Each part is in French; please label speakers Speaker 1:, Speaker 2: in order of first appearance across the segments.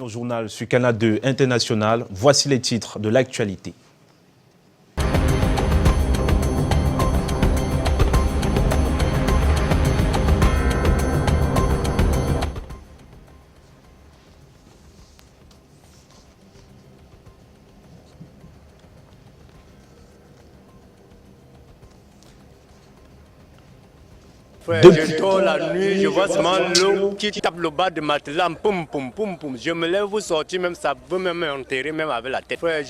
Speaker 1: votre journal sur Canal 2 International. Voici les titres de l'actualité.
Speaker 2: Je dors la nuit, je vois seulement l'eau qui tape le bas de ma tête, poum poum poum poum. Je me lève, vous sortir, même ça veut même m'enterrer, même avec la tête. Frère,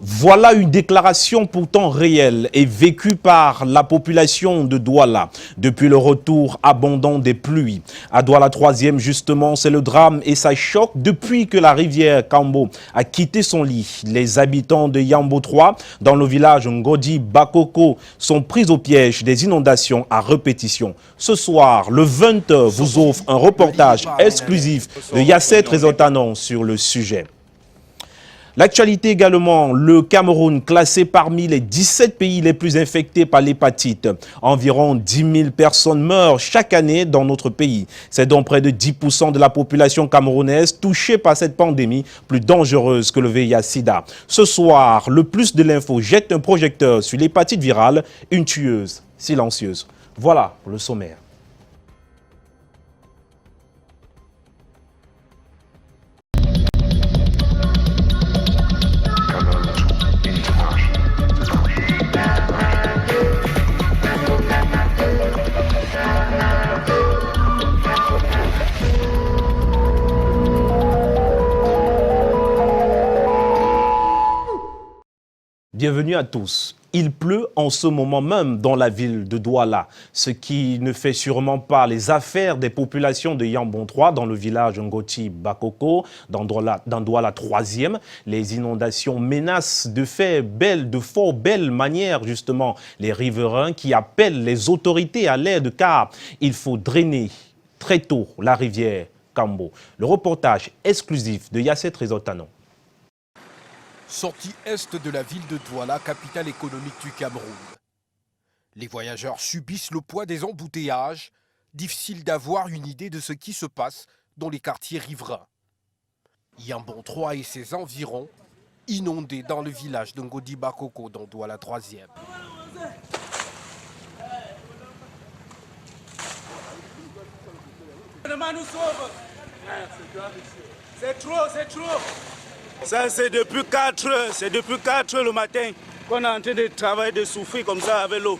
Speaker 1: Voilà une déclaration pourtant réelle et vécue par la population de Douala depuis le retour abondant des pluies. À Douala 3e, justement, c'est le drame et ça choque depuis que la rivière Kambo a quitté son lit. Les habitants de Yambo 3, dans le village Ngodi Bakoko, sont pris au piège des inondations à répétition. Ce soir, le 20h, vous offre un reportage exclusif de Yasser Trézotanon sur le sujet. L'actualité également, le Cameroun classé parmi les 17 pays les plus infectés par l'hépatite. Environ 10 000 personnes meurent chaque année dans notre pays. C'est donc près de 10% de la population camerounaise touchée par cette pandémie plus dangereuse que le VIH-Sida. Ce soir, le plus de l'info jette un projecteur sur l'hépatite virale, une tueuse silencieuse. Voilà pour le sommaire. Bienvenue à tous. Il pleut en ce moment même dans la ville de Douala, ce qui ne fait sûrement pas les affaires des populations de Yambon 3 dans le village Ngoti Bakoko, dans Douala 3e. Les inondations menacent de fort belle manière justement les riverains qui appellent les autorités à l'aide car il faut drainer très tôt la rivière Kambo. Le reportage exclusif de Yasser Trézotanon.
Speaker 3: Sortie est de la ville de Douala, capitale économique du Cameroun. Les voyageurs subissent le poids des embouteillages, difficile d'avoir une idée de ce qui se passe dans les quartiers riverains. Yambon 3 et ses environs, inondés dans le village de Ngodi Bakoko dans Douala 3e.
Speaker 4: C'est trop. Ça, c'est depuis 4 heures. C'est depuis 4 heures le matin qu'on est en train de travailler, de souffrir comme ça avec l'eau.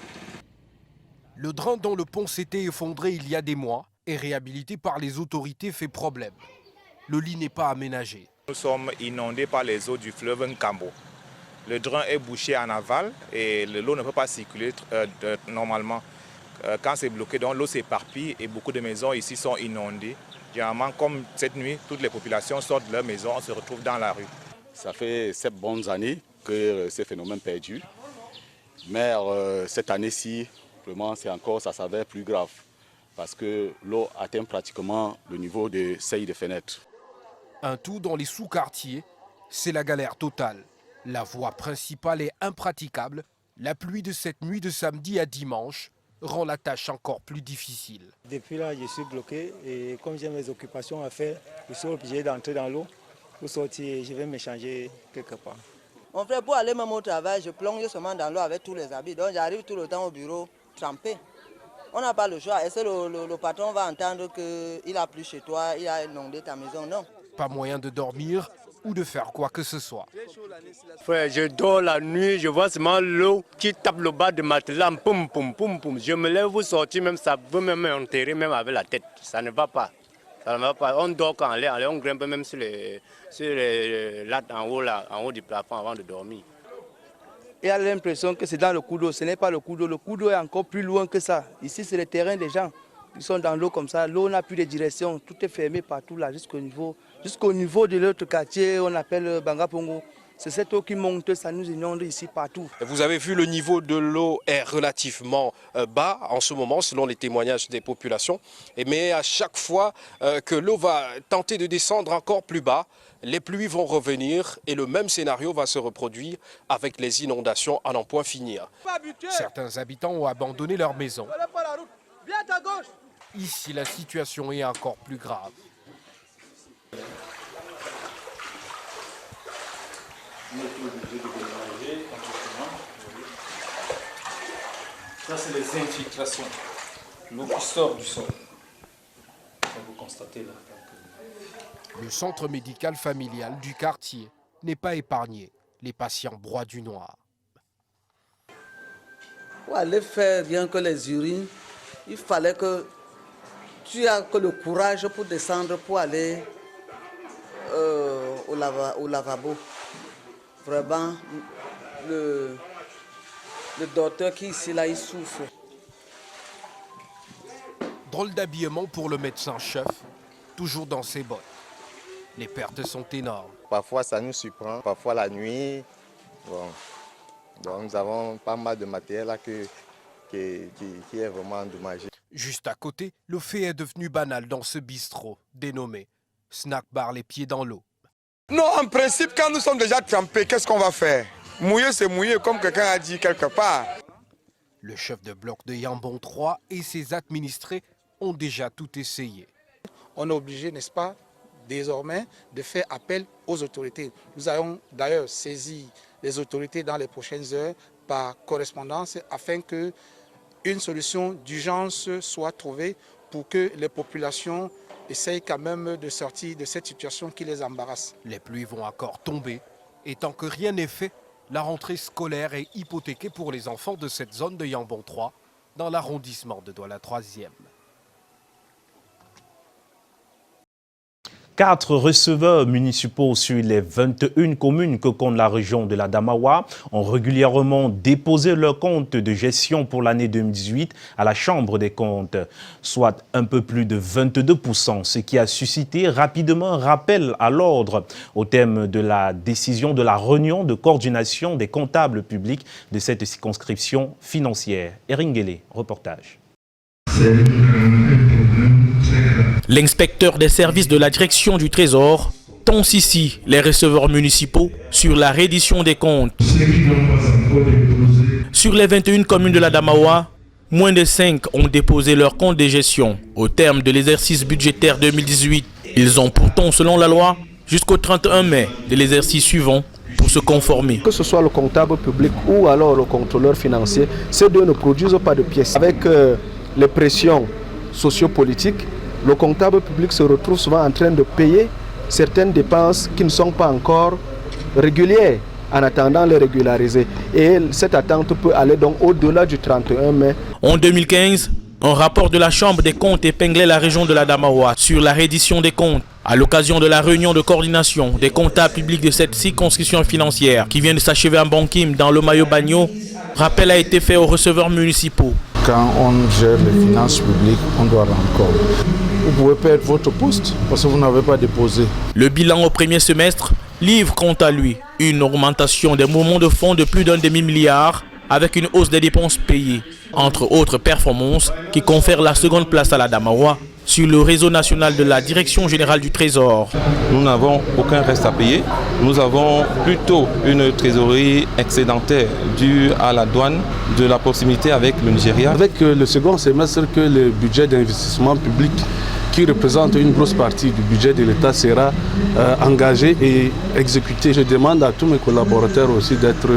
Speaker 3: Le drain dont le pont s'était effondré il y a des mois et réhabilité par les autorités fait problème. Le lit n'est pas aménagé.
Speaker 5: Nous sommes inondés par les eaux du fleuve Nkambo. Le drain est bouché en aval et l'eau ne peut pas circuler normalement. Quand c'est bloqué, donc l'eau s'éparpille et beaucoup de maisons ici sont inondées. Généralement, comme cette nuit, toutes les populations sortent de leur maison, on se retrouve dans la rue.
Speaker 6: Ça fait 7 bonnes années que ces phénomènes perdurent. Mais cette année-ci, vraiment, ça s'avère plus grave. Parce que l'eau atteint pratiquement le niveau des seuils de fenêtres.
Speaker 3: Un tout dans les sous-quartiers, c'est la galère totale. La voie principale est impraticable. La pluie de cette nuit de samedi à dimanche rend la tâche encore plus difficile.
Speaker 7: Depuis là, je suis bloqué et comme j'ai mes occupations à faire, je suis obligé d'entrer dans l'eau. Pour sortir, je vais me changer quelque part.
Speaker 8: Mon frère, pour aller même au travail, je plonge seulement dans l'eau avec tous les habits. Donc j'arrive tout le temps au bureau trempé. On n'a pas le choix. Est-ce que le patron va entendre qu'il a plu chez toi, il a inondé ta maison? Non.
Speaker 3: Pas moyen de dormir ou de faire quoi que ce soit.
Speaker 2: Frère, je dors la nuit, je vois seulement l'eau qui tape le bas de ma tête, poum poum poum poum. Je me lève, vous sortir, même ça veut même m'enterrer, même avec la tête. Ça ne va pas. Ça ne va pas. On dort quand on grimpe même sur les lattes en haut du plafond avant de dormir.
Speaker 9: Il a l'impression que c'est dans le coup d'eau. Ce n'est pas le coup d'eau. Le coup d'eau est encore plus loin que ça. Ici, c'est le terrain des gens. Ils sont dans l'eau comme ça. L'eau n'a plus de direction. Tout est fermé partout là, jusqu'au niveau de l'autre quartier, on appelle Bangapongo. C'est cette eau qui monte, ça nous inonde ici partout.
Speaker 3: Vous avez vu, le niveau de l'eau est relativement bas en ce moment, selon les témoignages des populations. Mais à chaque fois que l'eau va tenter de descendre encore plus bas, les pluies vont revenir et le même scénario va se reproduire avec les inondations à n'en point finir. Certains habitants ont abandonné leur maison. Ici, la situation est encore plus grave.
Speaker 10: Ça, c'est les infiltrations. L'eau qui sort du sol. Ça, vous constatez là.
Speaker 3: Le centre médical familial du quartier n'est pas épargné. Les patients broient du noir.
Speaker 11: Pour aller faire rien que les urines, il fallait que tu aies que le courage pour descendre, pour aller au lavabo. Vraiment, le docteur qui est ici, là, il souffre.
Speaker 3: Drôle d'habillement pour le médecin-chef, toujours dans ses bottes. Les pertes sont énormes.
Speaker 12: Parfois, ça nous surprend. Parfois, la nuit, bon. Donc, nous avons pas mal de matériel là qui est vraiment endommagé.
Speaker 3: Juste à côté, le fait est devenu banal dans ce bistrot, dénommé Snack Bar les pieds dans l'eau.
Speaker 13: Non, en principe, quand nous sommes déjà trempés, qu'est-ce qu'on va faire? Mouiller, c'est mouiller, comme quelqu'un a dit quelque part.
Speaker 3: Le chef de bloc de Yambon 3 et ses administrés ont déjà tout essayé.
Speaker 14: On est obligé, n'est-ce pas, désormais, de faire appel aux autorités. Nous allons d'ailleurs saisir les autorités dans les prochaines heures par correspondance afin qu'une solution d'urgence soit trouvée pour que les populations essayent quand même de sortir de cette situation qui les embarrasse.
Speaker 3: Les pluies vont encore tomber et tant que rien n'est fait, la rentrée scolaire est hypothéquée pour les enfants de cette zone de Yambon 3 dans l'arrondissement de Douala 3e.
Speaker 1: 4 receveurs municipaux sur les 21 communes que compte la région de la Damawa ont régulièrement déposé leur compte de gestion pour l'année 2018 à la Chambre des comptes, soit un peu plus de 22%, ce qui a suscité rapidement un rappel à l'ordre au thème de la décision de la réunion de coordination des comptables publics de cette circonscription financière. Eringele, reportage.
Speaker 15: L'inspecteur des services de la direction du Trésor tonce ici les receveurs municipaux sur la reddition des comptes. Sur les 21 communes de la Damawa, moins de 5 ont déposé leur compte de gestion au terme de l'exercice budgétaire 2018. Ils ont pourtant, selon la loi, jusqu'au 31 mai de l'exercice suivant pour se conformer.
Speaker 16: Que ce soit le comptable public ou alors le contrôleur financier, ces deux ne produisent pas de pièces. Avec les pressions sociopolitiques, le comptable public se retrouve souvent en train de payer certaines dépenses qui ne sont pas encore régulières en attendant les régulariser. Et cette attente peut aller donc au-delà du 31 mai.
Speaker 15: En 2015, un rapport de la Chambre des comptes épinglait la région de la Damawa sur la reddition des comptes. À l'occasion de la réunion de coordination des comptables publics de cette circonscription financière qui vient de s'achever à Bankim dans le Mayo-Bagno, rappel a été fait aux receveurs municipaux.
Speaker 17: Quand on gère les finances publiques, on doit rendre compte. Vous pouvez perdre votre poste parce que vous n'avez pas déposé.
Speaker 15: Le bilan au premier semestre livre quant à lui une augmentation des mouvements de fonds de plus d'un demi-milliard avec une hausse des dépenses payées, entre autres performances qui confèrent la seconde place à la Damawa sur le réseau national de la Direction générale du Trésor.
Speaker 18: Nous n'avons aucun reste à payer. Nous avons plutôt une trésorerie excédentaire due à la douane de la proximité avec le Nigeria.
Speaker 17: Avec le second semestre, que le budget d'investissement public qui représente une grosse partie du budget de l'État sera engagé et exécuté. Je demande à tous mes collaborateurs aussi d'être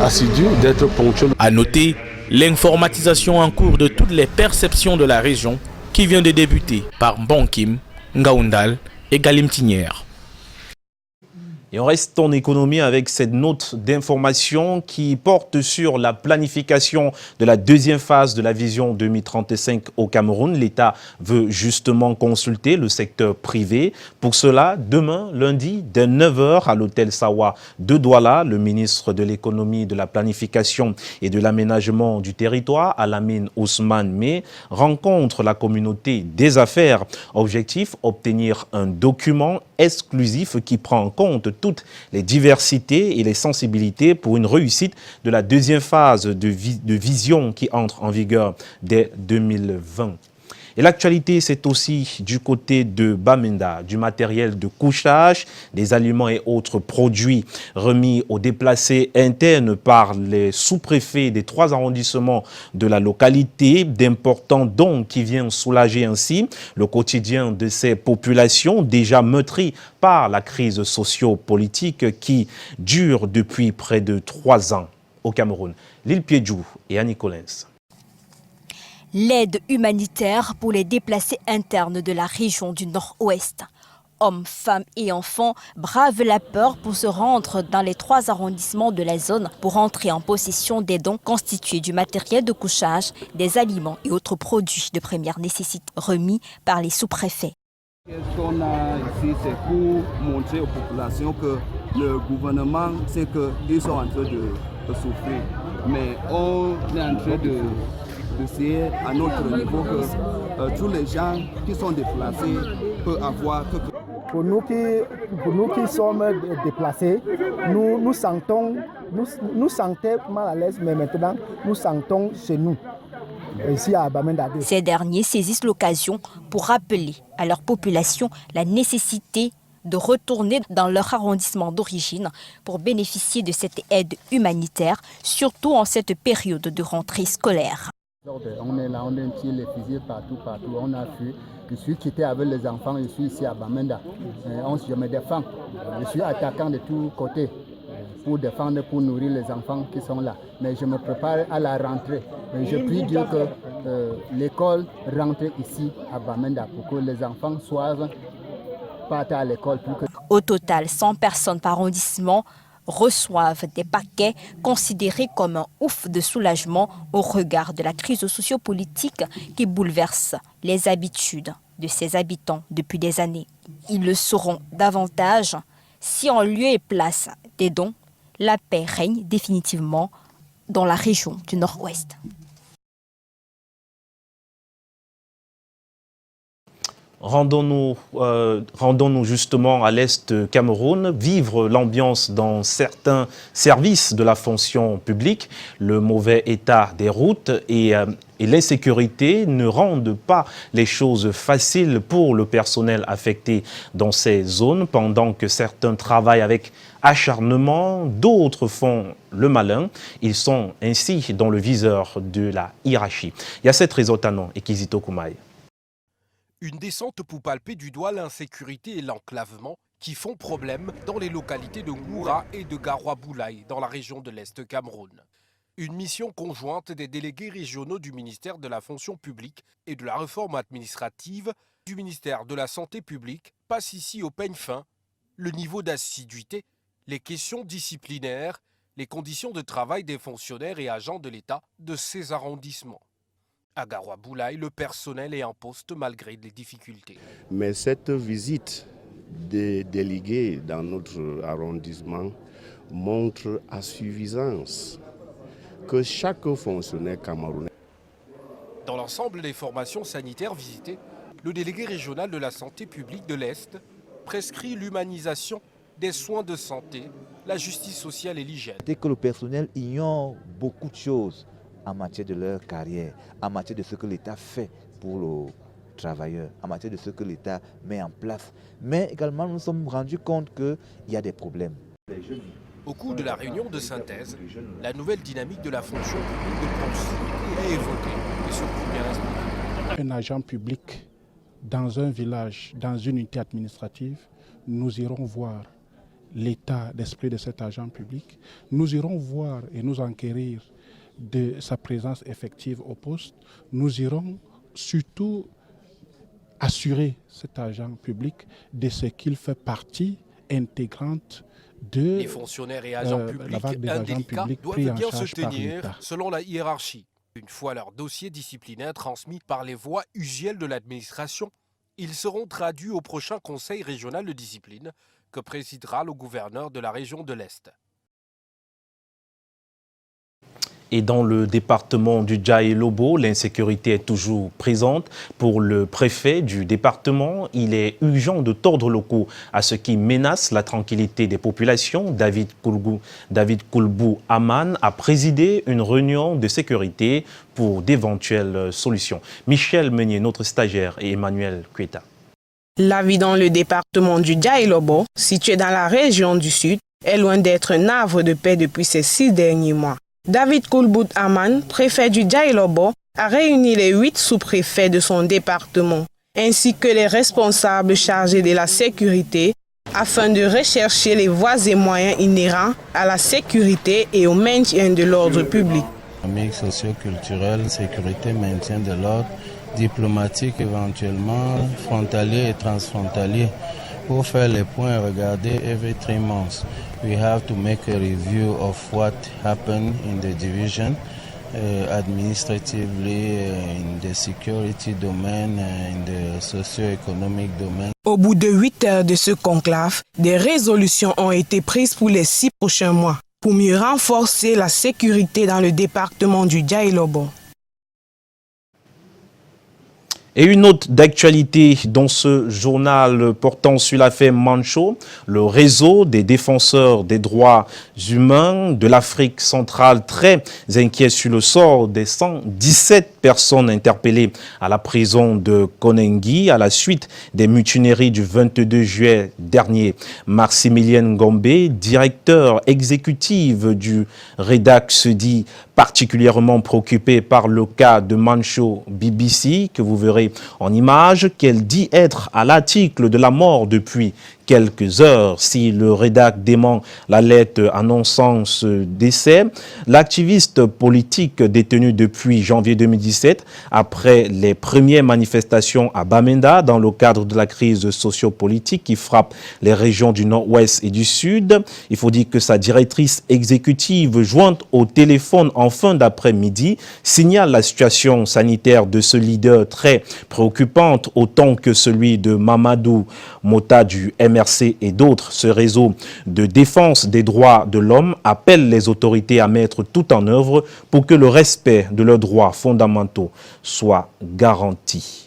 Speaker 17: assidus, d'être ponctuels.
Speaker 15: À noter l'informatisation en cours de toutes les perceptions de la région qui vient de débuter par Bankim, Ngaoundal et Galimtinière.
Speaker 1: Et on reste en économie avec cette note d'information qui porte sur la planification de la deuxième phase de la vision 2035 au Cameroun. L'État veut justement consulter le secteur privé. Pour cela, demain, lundi, dès 9h à l'hôtel Sawa de Douala, le ministre de l'économie, de la planification et de l'aménagement du territoire, Alamine Ousmane May, rencontre la communauté des affaires. Objectif, obtenir un document exclusif qui prend en compte toutes les diversités et les sensibilités pour une réussite de la deuxième phase de vision qui entre en vigueur dès 2020. Et l'actualité, c'est aussi du côté de Bamenda, du matériel de couchage, des aliments et autres produits remis aux déplacés internes par les sous-préfets des 3 arrondissements de la localité, d'importants dons qui viennent soulager ainsi le quotidien de ces populations déjà meurtries par la crise socio-politique qui dure depuis près de 3 ans au Cameroun. Lille Piedjou et Annie Collins.
Speaker 19: L'aide humanitaire pour les déplacés internes de la région du Nord-Ouest. Hommes, femmes et enfants bravent la peur pour se rendre dans les 3 arrondissements de la zone pour entrer en possession des dons constitués du matériel de couchage, des aliments et autres produits de première nécessité remis par les sous-préfets.
Speaker 20: Ce qu'on a ici, c'est pour montrer aux populations que le gouvernement sait qu'ils sont en train de souffrir. Mais on est en train d'essayer à notre niveau que tous les gens qui sont déplacés peuvent avoir quelque chose.
Speaker 21: Pour nous qui sommes déplacés, nous sentons mal à l'aise, mais maintenant nous sentons chez nous. Ici à Bamenda.
Speaker 19: Ces derniers saisissent l'occasion pour rappeler à leur population la nécessité de retourner dans leur arrondissement d'origine pour bénéficier de cette aide humanitaire, surtout en cette période de rentrée scolaire.
Speaker 21: On est là, on tire les fusils partout, on a fui. Je suis quitté avec les enfants, je suis ici à Bamenda. Je me défends, je suis attaquant de tous côtés pour défendre, pour nourrir les enfants qui sont là. Mais je me prépare à la rentrée. Je prie Dieu que l'école rentre ici à Bamenda pour que les enfants partent à l'école.
Speaker 19: Au total, 100 personnes par arrondissement reçoivent des paquets considérés comme un ouf de soulagement au regard de la crise sociopolitique qui bouleverse les habitudes de ses habitants depuis des années. Ils le sauront davantage si en lieu et place des dons, la paix règne définitivement dans la région du Nord-Ouest.
Speaker 1: Rendons-nous justement à l'Est Cameroun, vivre l'ambiance dans certains services de la fonction publique. Le mauvais état des routes et l'insécurité ne rendent pas les choses faciles pour le personnel affecté dans ces zones, pendant que certains travaillent avec acharnement, d'autres font le malin. Ils sont ainsi dans le viseur de la hiérarchie. Il y a cette Rézotano et Kizito Koumaï.
Speaker 3: Une descente pour palper du doigt l'insécurité et l'enclavement qui font problème dans les localités de Ngoura et de Garoua-Boulaye dans la région de l'Est Cameroun. Une mission conjointe des délégués régionaux du ministère de la fonction publique et de la réforme administrative du ministère de la santé publique passe ici au peigne fin le niveau d'assiduité, les questions disciplinaires, les conditions de travail des fonctionnaires et agents de l'État de ces arrondissements. À Garoua-Boulaye, le personnel est en poste malgré les difficultés.
Speaker 22: Mais cette visite des délégués dans notre arrondissement montre à suffisance que chaque fonctionnaire camerounais.
Speaker 3: Dans l'ensemble des formations sanitaires visitées, le délégué régional de la santé publique de l'Est prescrit l'humanisation des soins de santé, la justice sociale et l'hygiène.
Speaker 23: Dès que le personnel ignore beaucoup de choses en matière de leur carrière, en matière de ce que l'État fait pour le travailleur, en matière de ce que l'État met en place. Mais également, nous nous sommes rendus compte qu'il y a des problèmes.
Speaker 3: Au cours de la réunion de synthèse, la nouvelle dynamique de la fonction publique de proximité est évoquée et surtout bien expliquée.
Speaker 24: Un agent public dans un village, dans une unité administrative, nous irons voir l'état d'esprit de cet agent public. Nous irons voir et nous enquérir de sa présence effective au poste. Nous irons surtout assurer cet agent public de ce qu'il fait partie intégrante de
Speaker 3: les fonctionnaires et agents publics indélicats doivent bien se tenir selon la hiérarchie. Une fois leur dossier disciplinaire transmis par les voies usuelles de l'administration, ils seront traduits au prochain conseil régional de discipline que présidera le gouverneur de la région de l'Est.
Speaker 1: Et dans le département du Djaï-Lobo, l'insécurité est toujours présente. Pour le préfet du département, il est urgent de tordre le cou à ce qui menace la tranquillité des populations. David Koulbou Aman a présidé une réunion de sécurité pour d'éventuelles solutions. Michel Meunier, notre stagiaire, et Emmanuel Kueta.
Speaker 4: La vie dans le département du Djaï-Lobo, situé dans la région du Sud, est loin d'être un havre de paix depuis ces 6 derniers mois. David Koulbou Aman, préfet du Djaï-Lobo, a réuni les 8 sous-préfets de son département, ainsi que les responsables chargés de la sécurité, afin de rechercher les voies et moyens inhérents à la sécurité et au maintien de l'ordre public.
Speaker 5: Économique, socio-culturel, sécurité, maintien de l'ordre, diplomatique éventuellement, frontalier et transfrontalier. Pour faire les points et regarder every 3 months, we have to make a review of what happened in the division, administratively, in the security domain, in the socio-economic domain.
Speaker 4: Au bout de 8 heures de ce conclave, des résolutions ont été prises pour les 6 prochains mois, pour mieux renforcer la sécurité dans le département du Djaï-Lobo.
Speaker 1: Et une note d'actualité dans ce journal portant sur l'affaire Mancho, le réseau des défenseurs des droits humains de l'Afrique centrale, très inquiet sur le sort des 117 personnes interpellées à la prison de Konengi à la suite des mutineries du 22 juillet dernier. Maximilien Gombe, directeur exécutif du REDAC, se dit particulièrement préoccupé par le cas de Mancho BBC, que vous verrez en image, qu'elle dit être à l'article de la mort depuis quelques heures. Si le REDAC dément la lettre annonçant ce décès, l'activiste politique détenu depuis janvier 2017, après les premières manifestations à Bamenda dans le cadre de la crise sociopolitique qui frappe les régions du Nord-Ouest et du Sud, il faut dire que sa directrice exécutive, jointe au téléphone en fin d'après-midi, signale la situation sanitaire de ce leader très préoccupante, autant que celui de Mamadou Mota du MRC et d'autres. Ce réseau de défense des droits de l'homme appelle les autorités à mettre tout en œuvre pour que le respect de leurs droits fondamentaux soit garanti.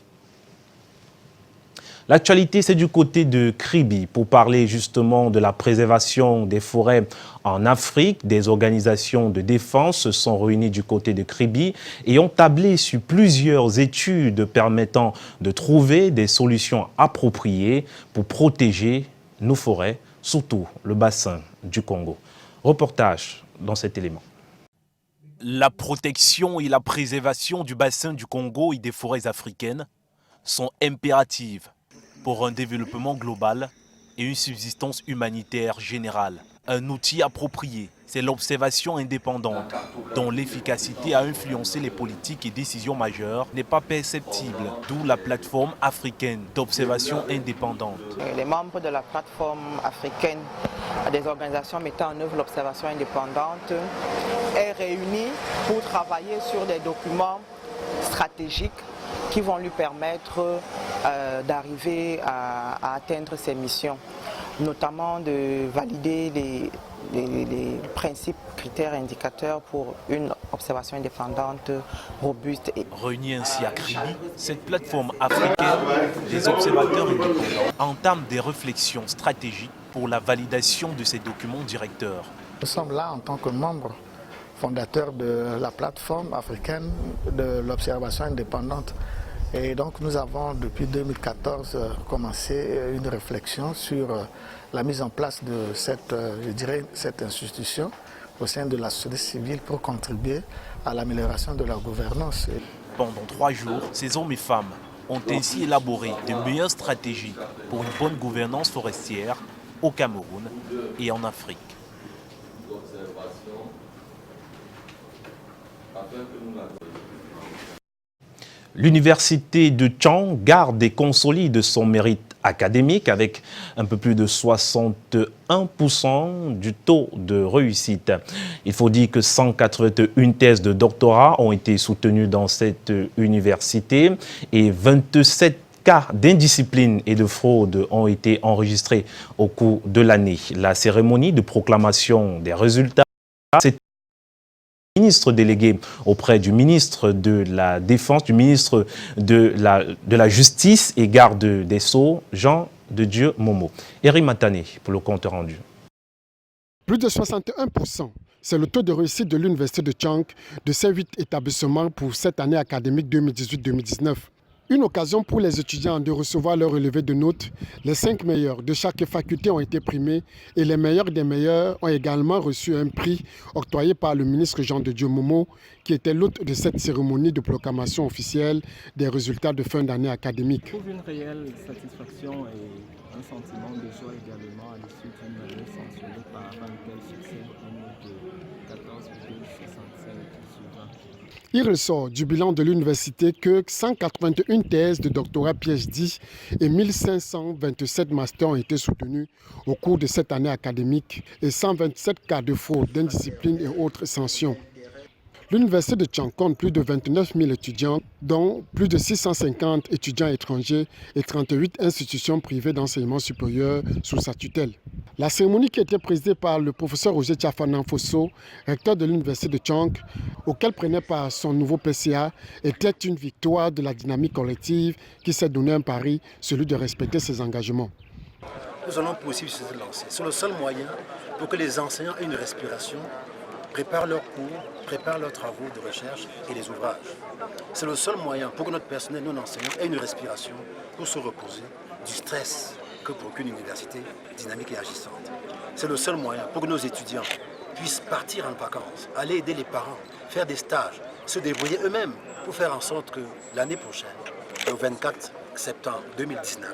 Speaker 1: L'actualité, c'est du côté de Kribi pour parler justement de la préservation des forêts en Afrique. Des organisations de défense se sont réunies du côté de Kribi et ont tablé sur plusieurs études permettant de trouver des solutions appropriées pour protéger nos forêts, surtout le bassin du Congo. Reportage dans cet élément. La protection et la préservation du bassin du Congo et des forêts africaines sont impératives pour un développement global et une subsistance humanitaire générale. Un outil approprié, c'est l'observation indépendante, dont l'efficacité à influencer les politiques et décisions majeures n'est pas perceptible, d'où la plateforme africaine d'observation indépendante.
Speaker 6: Les membres de la plateforme africaine des organisations mettant en œuvre l'observation indépendante est réunie pour travailler sur des documents stratégiques qui vont lui permettre d'arriver à atteindre ses missions, notamment de valider les principes, critères, indicateurs pour une observation indépendante, robuste.
Speaker 1: Réunis ainsi à Kribi, cette plateforme africaine des observateurs indépendants entame des réflexions stratégiques pour la validation de ces documents directeurs.
Speaker 7: Nous sommes là en tant que membres fondateurs de la plateforme africaine de l'observation indépendante. Et donc nous avons depuis 2014 commencé une réflexion sur la mise en place de cette institution au sein de la société civile pour contribuer à l'amélioration de la gouvernance.
Speaker 1: Pendant 3 jours, ces hommes et femmes ont ainsi élaboré de meilleures stratégies pour une bonne gouvernance forestière au Cameroun et en Afrique. L'université de Tchang garde et consolide son mérite académique avec un peu plus de 61% du taux de réussite. Il faut dire que 181 thèses de doctorat ont été soutenues dans cette université et 27 cas d'indiscipline et de fraude ont été enregistrés au cours de l'année. La cérémonie de proclamation des résultats s'est ministre délégué auprès du ministre de la Défense, du ministre de la Justice et garde des Sceaux, Jean de Dieu Momo. Eric Matané pour le compte rendu.
Speaker 2: Plus de 61%, c'est le taux de réussite de l'Université de Tchang de ces 8 établissements pour cette année académique 2018-2019. Une occasion pour les étudiants de recevoir leur relevé de notes. Les 5 meilleurs de chaque faculté ont été primés et les meilleurs des meilleurs ont également reçu un prix octroyé par le ministre Jean de Dieu Momo, qui était l'hôte de cette cérémonie de proclamation officielle des résultats de fin d'année académique.
Speaker 8: Je trouve une réelle satisfaction et un sentiment de joie également à l'issue d'une année sanctionnée par un tel succès, un note de 14,65 suivant.
Speaker 2: Il ressort du bilan de l'université que 181 thèses de doctorat PhD et 1527 masters ont été soutenus au cours de cette année académique et 127 cas de fraude d'indiscipline et autres sanctions. L'université de Tchang compte plus de 29 000 étudiants, dont plus de 650 étudiants étrangers et 38 institutions privées d'enseignement supérieur sous sa tutelle. La cérémonie qui a été présidée par le professeur Roger Tchafanan Fosso, recteur de l'université de Tchang, auquel prenait part son nouveau PCA, était une victoire de la dynamique collective qui s'est donné un pari, celui de respecter ses engagements.
Speaker 9: Nous allons poursuivre cette lancée. C'est le seul moyen pour que les enseignants aient une respiration, préparent leurs cours, préparent leurs travaux de recherche et les ouvrages. C'est le seul moyen pour que notre personnel non enseignant ait une respiration pour se reposer du stress que procure une université dynamique et agissante. C'est le seul moyen pour que nos étudiants puissent partir en vacances, aller aider les parents, faire des stages, se débrouiller eux-mêmes pour faire en sorte que l'année prochaine, le 24 septembre 2019,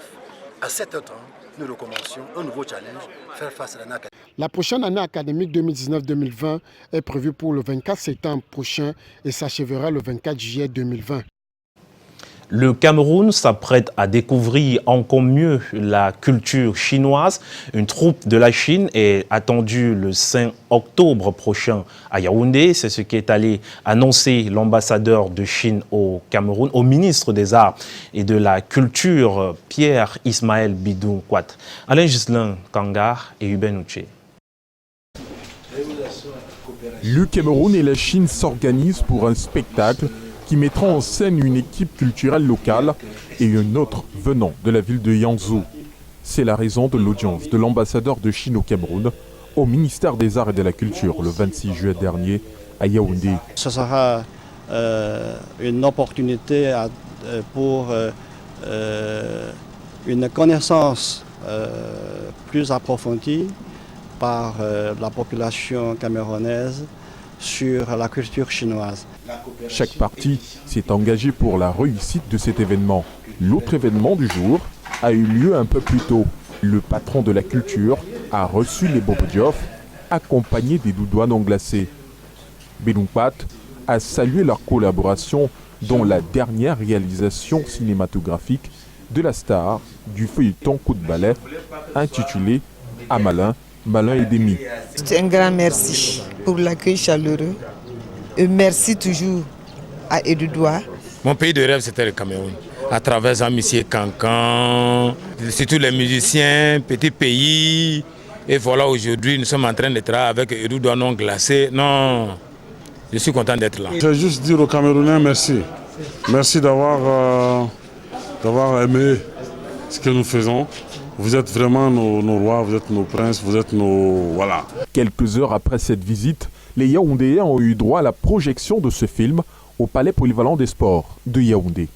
Speaker 9: à 7h30, nous recommencions un nouveau challenge, faire face à l'année académique.
Speaker 2: La prochaine année académique 2019-2020 est prévue pour le 24 septembre prochain et s'achèvera le 24 juillet 2020.
Speaker 1: Le Cameroun s'apprête à découvrir encore mieux la culture chinoise. Une troupe de la Chine est attendue le 5 octobre prochain à Yaoundé. C'est ce qui est allé annoncer l'ambassadeur de Chine au Cameroun, au ministre des Arts et de la Culture, Pierre Ismaël Bidou-Kwat. Alain Gislain Kangar et Hubert Nouché.
Speaker 10: Le Cameroun et la Chine s'organisent pour un spectacle qui mettra en scène une équipe culturelle locale et une autre venant de la ville de Yangzhou. C'est la raison de l'audience de l'ambassadeur de Chine au Cameroun au ministère des Arts et de la Culture le 26 juillet dernier à Yaoundé.
Speaker 25: Ce sera une opportunité pour une connaissance plus approfondie par la population camerounaise sur la culture chinoise.
Speaker 10: Chaque partie s'est engagée pour la réussite de cet événement. L'autre événement du jour a eu lieu un peu plus tôt. Le patron de la culture a reçu les Bobo Diof, accompagnés des Doudouanes glacés. Bidou-Kwat a salué leur collaboration dans la dernière réalisation cinématographique de la star du feuilleton Coup de balai, intitulé Amalin, Malin et Demi.
Speaker 26: C'est un grand merci pour l'accueil chaleureux. Et merci toujours à Edouard.
Speaker 27: Mon pays de rêve, c'était le Cameroun. À travers Jean-Michel Cancan, surtout les musiciens, petit pays. Et voilà, aujourd'hui, nous sommes en train de travailler avec Edouard non glacé. Non, je suis content d'être là.
Speaker 28: Je vais juste dire aux Camerounais merci. Merci d'avoir aimé ce que nous faisons. Vous êtes vraiment nos rois, vous êtes nos princes, vous êtes nos... Voilà.
Speaker 10: Quelques heures après cette visite, les Yaoundéens ont eu droit à la projection de ce film au Palais polyvalent des sports de Yaoundé.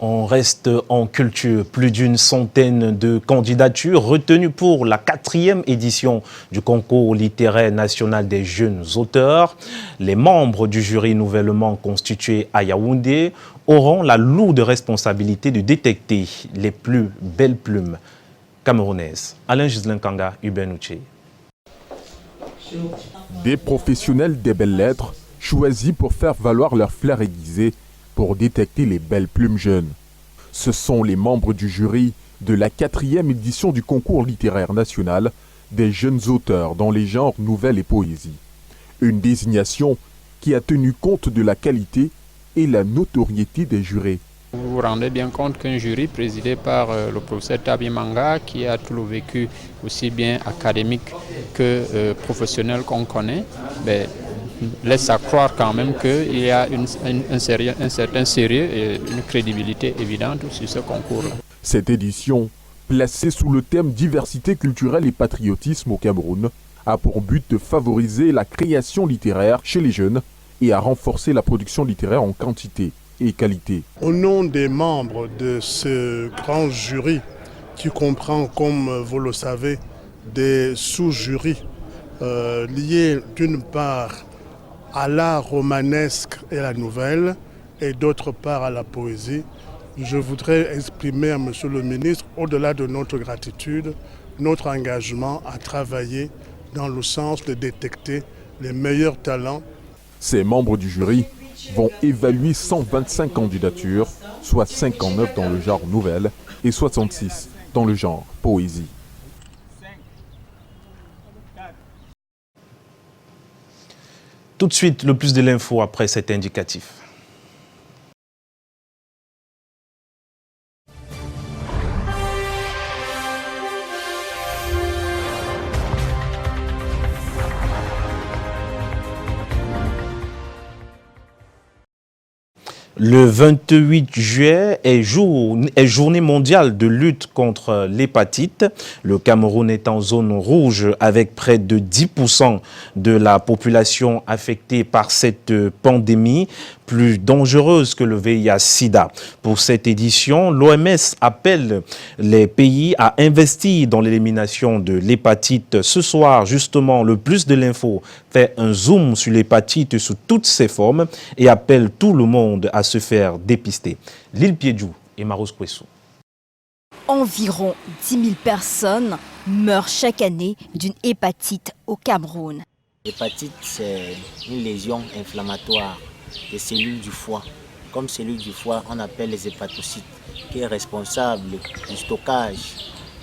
Speaker 1: On reste en culture. Plus d'une centaine de candidatures retenues pour la 4e édition du concours littéraire national des jeunes auteurs. Les membres du jury nouvellement constitué à Yaoundé auront la lourde responsabilité de détecter les plus belles plumes camerounaises. Alain Gislain Kanga, Hubert Nouché.
Speaker 10: Des professionnels des belles lettres choisis pour faire valoir leur flair aiguisé pour détecter les belles plumes jeunes. Ce sont les membres du jury de la 4e édition du concours littéraire national des jeunes auteurs dans les genres nouvelles et poésie. Une désignation qui a tenu compte de la qualité et la notoriété des jurés.
Speaker 11: Vous vous rendez bien compte qu'un jury présidé par le professeur Tabi Manga, qui a tout le vécu aussi bien académique que professionnel qu'on connaît, laisse à croire quand même qu'il y a un certain sérieux et une crédibilité évidente sur ce concours-là.
Speaker 10: Cette édition, placée sous le thème diversité culturelle et patriotisme au Cameroun, a pour but de favoriser la création littéraire chez les jeunes et à renforcer la production littéraire en quantité et qualité.
Speaker 12: Au nom des membres de ce grand jury, qui comprend, comme vous le savez, des sous-jurys liés d'une part à l'art romanesque et à la nouvelle, et d'autre part à la poésie, je voudrais exprimer à Monsieur le ministre, au-delà de notre gratitude, notre engagement à travailler dans le sens de détecter les meilleurs talents.
Speaker 10: Ces membres du jury vont évaluer 125 candidatures, soit 59 dans le genre nouvelle et 66 dans le genre poésie.
Speaker 1: Tout de suite, le plus de l'info après cet indicatif. Le 28 juillet est journée mondiale de lutte contre l'hépatite. Le Cameroun est en zone rouge avec près de 10% de la population affectée par cette pandémie, plus dangereuse que le VIH-Sida. Pour cette édition, l'OMS appelle les pays à investir dans l'élimination de l'hépatite. Ce soir, justement, le plus de l'info fait un zoom sur l'hépatite sous toutes ses formes et appelle tout le monde à se faire dépister. Lille Piedjou et Maros Kwesou.
Speaker 19: Environ 10 000 personnes meurent chaque année d'une hépatite au Cameroun.
Speaker 13: L'hépatite, c'est une lésion inflammatoire des cellules du foie. Comme cellules du foie, on appelle les hépatocytes, qui est responsable du stockage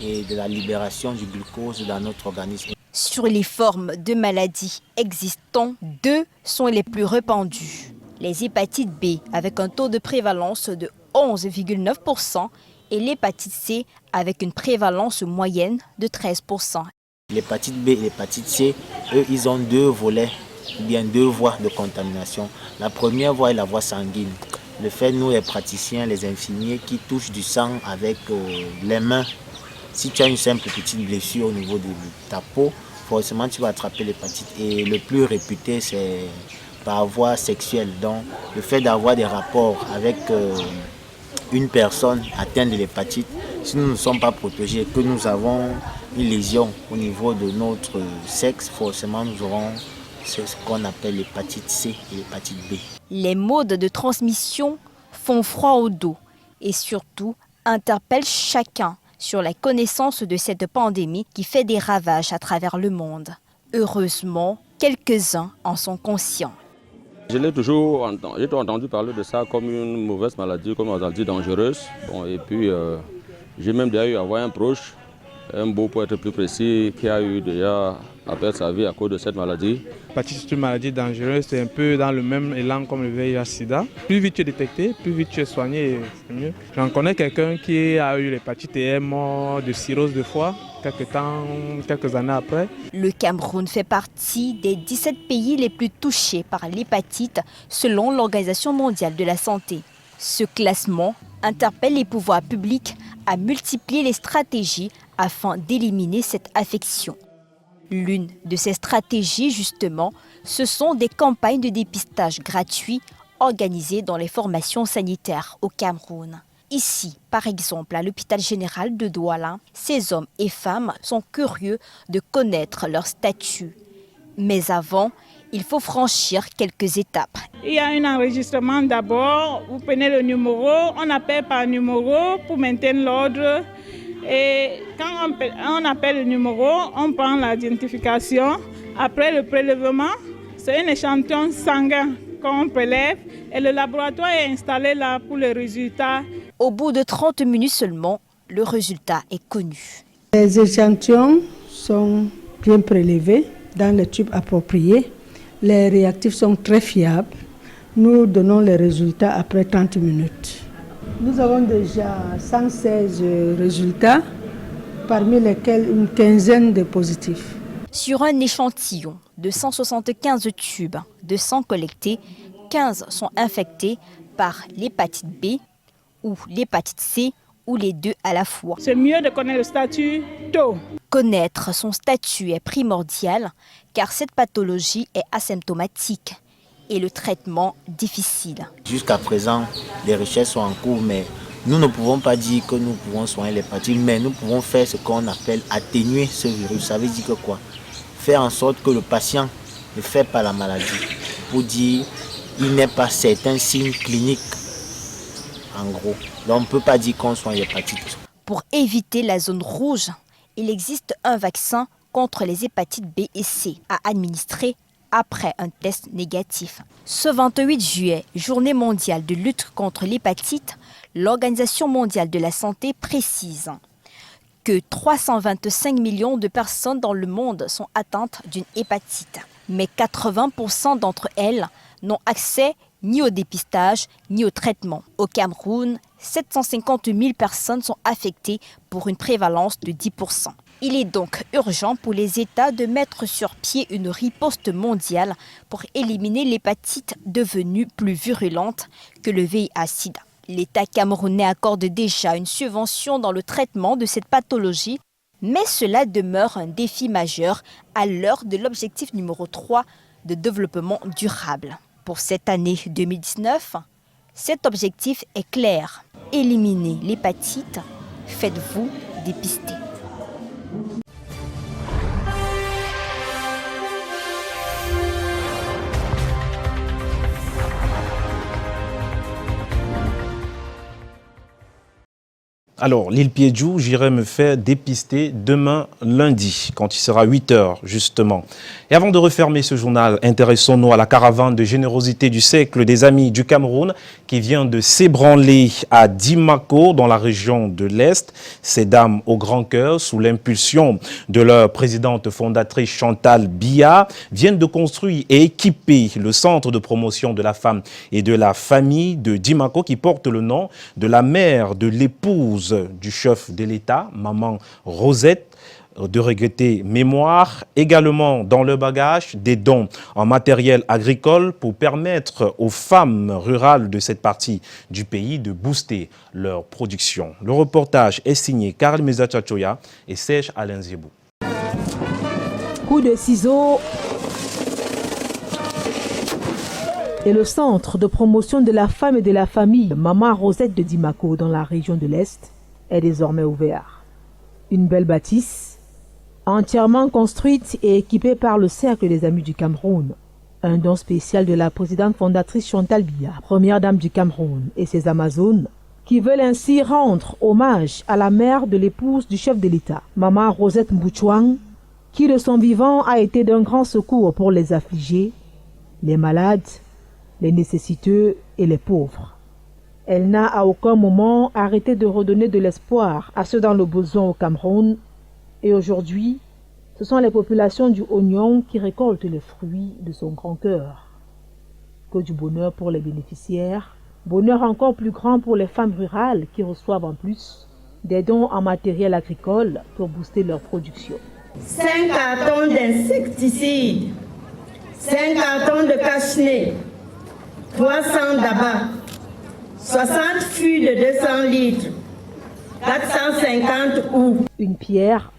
Speaker 13: et de la libération du glucose dans notre organisme.
Speaker 19: Sur les formes de maladies existantes, 2 sont les plus répandues. Les hépatites B avec un taux de prévalence de 11,9% et l'hépatite C avec une prévalence moyenne de 13%.
Speaker 13: L'hépatite B et l'hépatite C, eux, ils ont 2 volets, ou bien 2 voies de contamination. La première voie est la voie sanguine. Le fait, nous les praticiens, les infirmiers qui touchent du sang avec les mains, si tu as une simple petite blessure au niveau de ta peau, forcément tu vas attraper l'hépatite. Et le plus réputé, c'est par voie sexuelle. Donc le fait d'avoir des rapports avec une personne atteinte de l'hépatite, si nous ne sommes pas protégés, que nous avons une lésion au niveau de notre sexe, forcément nous aurons ce qu'on appelle l'hépatite C et l'hépatite B.
Speaker 19: Les modes de transmission font froid au dos et surtout interpellent chacun sur la connaissance de cette pandémie qui fait des ravages à travers le monde. Heureusement, quelques-uns en sont conscients.
Speaker 14: Je l'ai toujours entendu parler de ça comme une mauvaise maladie, comme on a dit dangereuse. Bon, et puis j'ai même déjà eu à voir un proche, un beau pour être plus précis, qui a eu déjà à perdre sa vie à cause de cette maladie.
Speaker 24: L'hépatite est une maladie dangereuse, c'est un peu dans le même élan comme le VIH-Sida. Plus vite tu es détecté, plus vite tu es soigné, c'est mieux. J'en connais quelqu'un qui a eu l'hépatite et est mort de cirrhose de foie quelques années après.
Speaker 19: Le Cameroun fait partie des 17 pays les plus touchés par l'hépatite selon l'Organisation mondiale de la santé. Ce classement interpelle les pouvoirs publics à multiplier les stratégies afin d'éliminer cette affection. L'une de ces stratégies, justement, ce sont des campagnes de dépistage gratuits organisées dans les formations sanitaires au Cameroun. Ici, par exemple, à l'hôpital général de Douala, ces hommes et femmes sont curieux de connaître leur statut. Mais avant, il faut franchir quelques étapes.
Speaker 15: Il y a un enregistrement d'abord, vous prenez le numéro, on appelle par numéro pour maintenir l'ordre. Et quand on appelle le numéro, on prend l'identification. Après le prélèvement, c'est un échantillon sanguin qu'on prélève et le laboratoire est installé là pour le résultat.
Speaker 19: Au bout de 30 minutes seulement, le résultat est connu.
Speaker 16: Les échantillons sont bien prélevés dans les tubes appropriés. Les réactifs sont très fiables. Nous donnons les résultats après 30 minutes. Nous avons déjà 116 résultats, parmi lesquels une quinzaine de positifs.
Speaker 19: Sur un échantillon de 175 tubes de sang collectés, 15 sont infectés par l'hépatite B ou l'hépatite C ou les deux à la fois.
Speaker 15: C'est mieux de connaître le statut tôt.
Speaker 19: Connaître son statut est primordial car cette pathologie est asymptomatique et le traitement difficile.
Speaker 13: Jusqu'à présent, les recherches sont en cours, mais nous ne pouvons pas dire que nous pouvons soigner l'hépatite, mais nous pouvons faire ce qu'on appelle atténuer ce virus. Ça veut dire que quoi? Faire en sorte que le patient ne fait pas la maladie. Pour dire il n'est pas certains signes cliniques, en gros. Donc on ne peut pas dire qu'on soigne l'hépatite.
Speaker 19: Pour éviter la zone rouge, il existe un vaccin contre les hépatites B et C à administrer après un test négatif. Ce 28 juillet, journée mondiale de lutte contre l'hépatite, l'Organisation mondiale de la santé précise que 325 millions de personnes dans le monde sont atteintes d'une hépatite. Mais 80% d'entre elles n'ont accès ni au dépistage ni au traitement. Au Cameroun, 750 000 personnes sont affectées pour une prévalence de 10%. Il est donc urgent pour les États de mettre sur pied une riposte mondiale pour éliminer l'hépatite devenue plus virulente que le VIH-Sida. L'État camerounais accorde déjà une subvention dans le traitement de cette pathologie, mais cela demeure un défi majeur à l'heure de l'objectif numéro 3 de développement durable. Pour cette année 2019, cet objectif est clair. Éliminez l'hépatite, faites-vous dépister.
Speaker 1: Alors, l'île Piédjou, j'irai me faire dépister demain lundi, quand il sera 8 h justement. Et avant de refermer ce journal, intéressons-nous à la caravane de générosité du siècle des Amis du Cameroun qui vient de s'ébranler à Dimako, dans la région de l'Est. Ces dames au grand cœur, sous l'impulsion de leur présidente fondatrice Chantal Biya, viennent de construire et équiper le centre de promotion de la femme et de la famille de Dimako qui porte le nom de la mère de l'épouse du chef de l'État, maman Rosette, de regretter mémoire. Également dans le bagage, des dons en matériel agricole pour permettre aux femmes rurales de cette partie du pays de booster leur production. Le reportage est signé Karl Mezachachoya et Serge Alain Zébou.
Speaker 3: Coup de ciseaux et le centre de promotion de la femme et de la famille, maman Rosette de Dimako, dans la région de l'Est, est désormais ouvert. Une belle bâtisse, entièrement construite et équipée par le Cercle des Amis du Cameroun. Un don spécial de la présidente fondatrice Chantal Biya, première dame du Cameroun, et ses Amazones, qui veulent ainsi rendre hommage à la mère de l'épouse du chef de l'État, maman Rosette Mbouchouang, qui de son vivant a été d'un grand secours pour les affligés, les malades, les nécessiteux et les pauvres. Elle n'a à aucun moment arrêté de redonner de l'espoir à ceux dans le besoin au Cameroun. Et aujourd'hui, ce sont les populations du Oignon qui récoltent les fruits de son grand cœur. Que du bonheur pour les bénéficiaires, bonheur encore plus grand pour les femmes rurales qui reçoivent en plus des dons en matériel agricole pour booster leur production.
Speaker 5: 5 cartons d'insecticides, 5 cartons de cache-nez, 300 d'abats, 60 fûts de 200 litres, 450 houes.
Speaker 3: Une pierre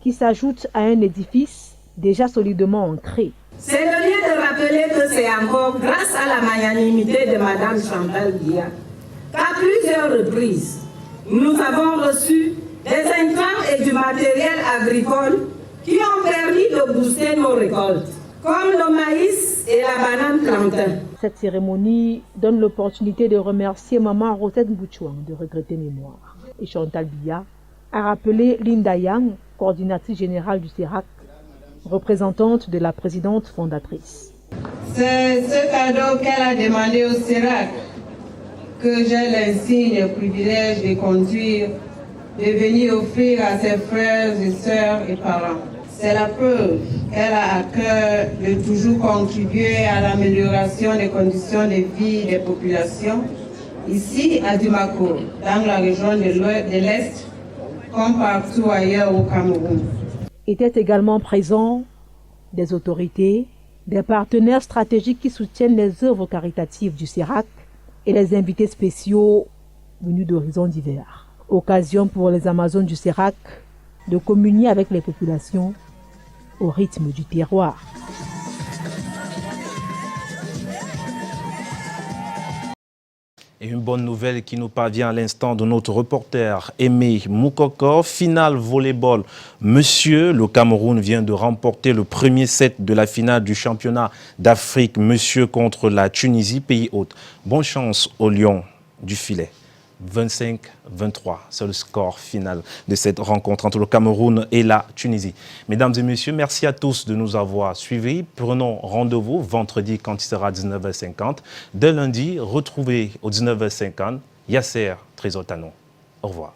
Speaker 3: qui s'ajoute à un édifice déjà solidement ancré.
Speaker 5: C'est le lieu de rappeler que c'est encore grâce à la magnanimité de Madame Chantal Biya qu'à plusieurs reprises, nous avons reçu des intrants et du matériel agricole qui ont permis de booster nos récoltes, comme le maïs et la banane plantain.
Speaker 3: Cette cérémonie donne l'opportunité de remercier maman Rosette Mbouchouang de regretter mémoire. Et Chantal Biya a rappelé Linda Yang, coordinatrice générale du CERAC, représentante de la présidente fondatrice.
Speaker 5: C'est ce cadeau qu'elle a demandé au CERAC que j'ai l'insigne et le privilège de conduire, de venir offrir à ses frères et sœurs et parents. C'est la preuve qu'elle a à cœur de toujours contribuer à l'amélioration des conditions de vie des populations ici à Dimako, dans la région de l'Est, comme partout ailleurs au Cameroun.
Speaker 3: Étaient également présents des autorités, des partenaires stratégiques qui soutiennent les œuvres caritatives du CERAC et les invités spéciaux venus d'horizons divers. Occasion pour les Amazones du CERAC de communier avec les populations au rythme du terroir.
Speaker 1: Et une bonne nouvelle qui nous parvient à l'instant de notre reporter Aimé Moukoko. Finale volleyball. Monsieur, le Cameroun vient de remporter le premier set de la finale du championnat d'Afrique. Monsieur contre la Tunisie, pays hôte. Bonne chance aux Lions du filet. 25-23, c'est le score final de cette rencontre entre le Cameroun et la Tunisie. Mesdames et messieurs, merci à tous de nous avoir suivis. Prenons rendez-vous vendredi quand il sera 19h50. Dès lundi, retrouvez au 19h50 Yasser Trésor Tanon. Au revoir.